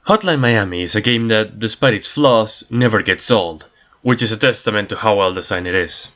Hotline Miami is a game that, despite its flaws, never gets old, which is a testament to how well designed it is.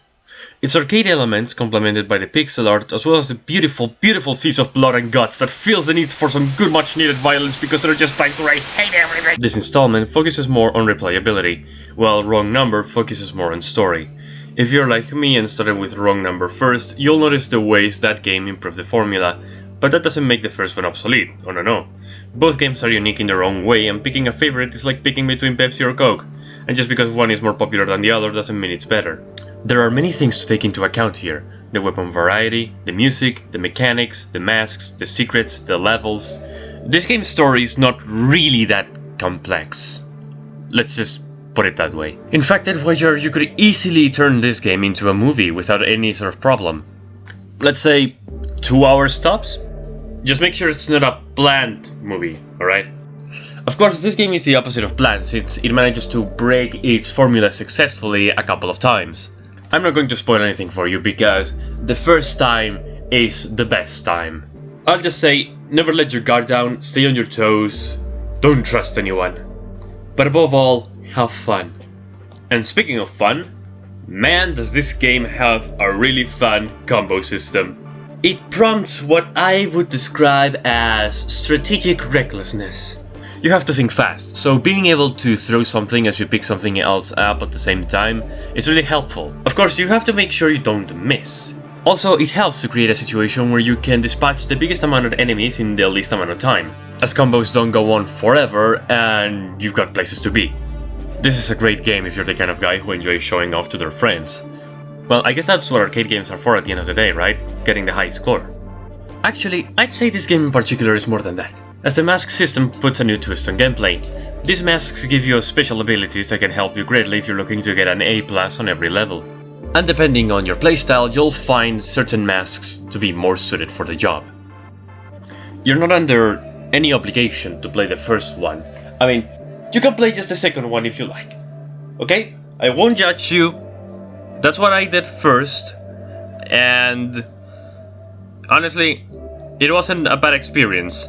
Its arcade elements, complemented by the pixel art, as well as the beautiful, beautiful seas of blood and guts that feels the need for some good much needed violence because there are just times where I hate everything. This installment focuses more on replayability, while Wrong Number focuses more on story. If you're like me and started with Wrong Number first, you'll notice the ways that game improved the formula, but that doesn't make the first one obsolete, oh no. Both games are unique in their own way, and picking a favorite is like picking between Pepsi or Coke, and just because one is more popular than the other doesn't mean it's better. There are many things to take into account here: the weapon variety, the music, the mechanics, the masks, the secrets, the levels. This game's story is not really that complex. Let's just put it that way. In fact, at Voyager, you could easily turn this game into a movie without any sort of problem. Let's say 2 hours tops? Just make sure it's not a bland movie, alright? Of course, this game is the opposite of bland, since it manages to break its formula successfully a couple of times. I'm not going to spoil anything for you because the first time is the best time. I'll just say, never let your guard down, stay on your toes, don't trust anyone. But above all, have fun. And speaking of fun, man, does this game have a really fun combo system. It prompts what I would describe as strategic recklessness. You have to think fast, so being able to throw something as you pick something else up at the same time is really helpful. Of course, you have to make sure you don't miss. Also, it helps to create a situation where you can dispatch the biggest amount of enemies in the least amount of time, as combos don't go on forever and you've got places to be. This is a great game if you're the kind of guy who enjoys showing off to their friends. Well, I guess that's what arcade games are for at the end of the day, right? Getting the high score. Actually, I'd say this game in particular is more than that, as the mask system puts a new twist on gameplay. These masks give you special abilities that can help you greatly if you're looking to get an A+ on every level. And depending on your playstyle, you'll find certain masks to be more suited for the job. You're not under any obligation to play the first one. I mean, you can play just the second one if you like. Okay? I won't judge you. That's what I did first, and honestly, it wasn't a bad experience.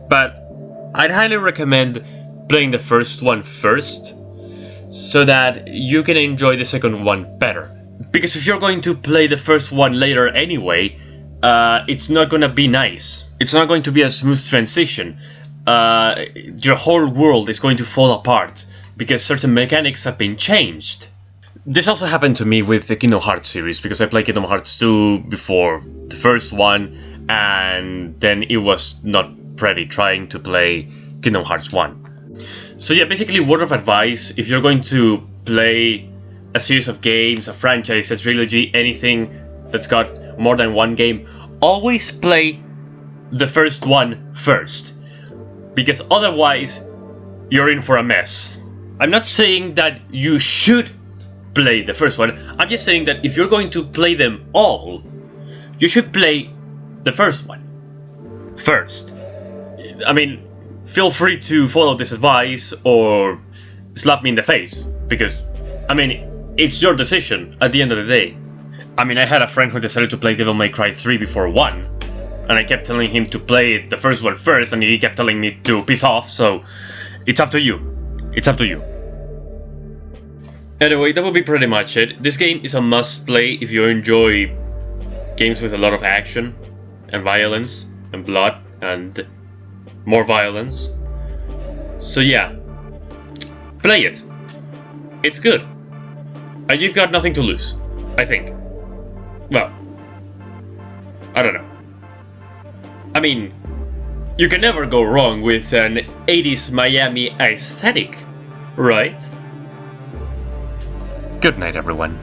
But I'd highly recommend playing the first one first, so that you can enjoy the second one better. Because if you're going to play the first one later anyway, it's not gonna be nice. It's not going to be a smooth transition. Your whole world is going to fall apart, because certain mechanics have been changed. This also happened to me with the Kingdom Hearts series, because I played Kingdom Hearts 2 before the first one, and then it was not pretty trying to play Kingdom Hearts 1. So yeah, basically word of advice, if you're going to play a series of games, a franchise, a trilogy, anything that's got more than one game, always play the first one first, because otherwise you're in for a mess. I'm not saying that you should play the first one, I'm just saying that if you're going to play them all, you should play the first one first. I mean, feel free to follow this advice or slap me in the face, because, I mean, it's your decision at the end of the day. I mean, I had a friend who decided to play Devil May Cry 3 before 1, and I kept telling him to play the first one first, and he kept telling me to piss off, so it's up to you. It's up to you. Anyway, that would be pretty much it. This game is a must-play if you enjoy games with a lot of action, and violence, and blood, and more violence. So yeah, play it. It's good. And you've got nothing to lose, I think. Well, I don't know. I mean, you can never go wrong with an 80s Miami aesthetic, right? Good night, everyone.